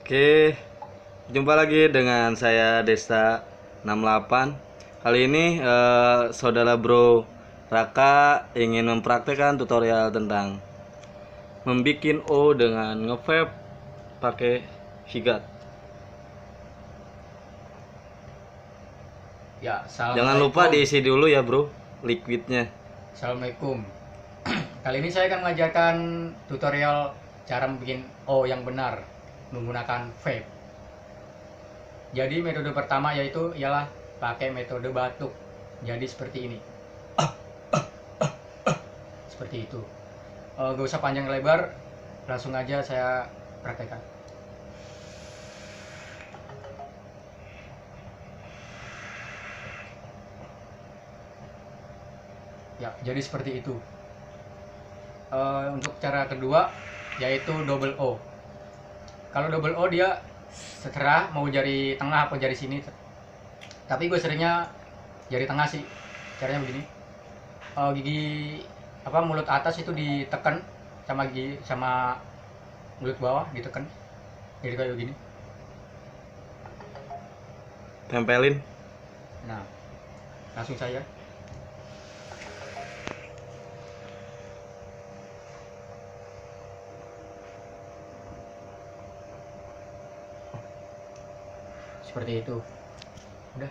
Oke, jumpa lagi dengan saya Desta 68. Kali ini saudara bro Raka ingin mempraktekkan tutorial tentang membikin O dengan nge-vape pakai Higat. Ya, Jangan lupa diisi dulu ya bro, liquidnya. Assalamualaikum. Kali ini saya akan mengajarkan tutorial cara bikin O yang benar menggunakan vape. Jadi metode pertama ialah pakai metode batuk. Jadi seperti ini. Seperti itu. Gak usah panjang lebar, langsung aja saya praktekkan. Ya, jadi seperti itu. Untuk cara kedua yaitu double O. Kalau double O dia terserah mau jari tengah apa jari sini. Tapi gue seringnya jari tengah sih. Caranya begini. Gigi mulut atas itu ditekan sama gigi sama mulut bawah ditekan. Jadi kayak begini. Tempelin. Nah, langsung saya. Seperti itu. Udah.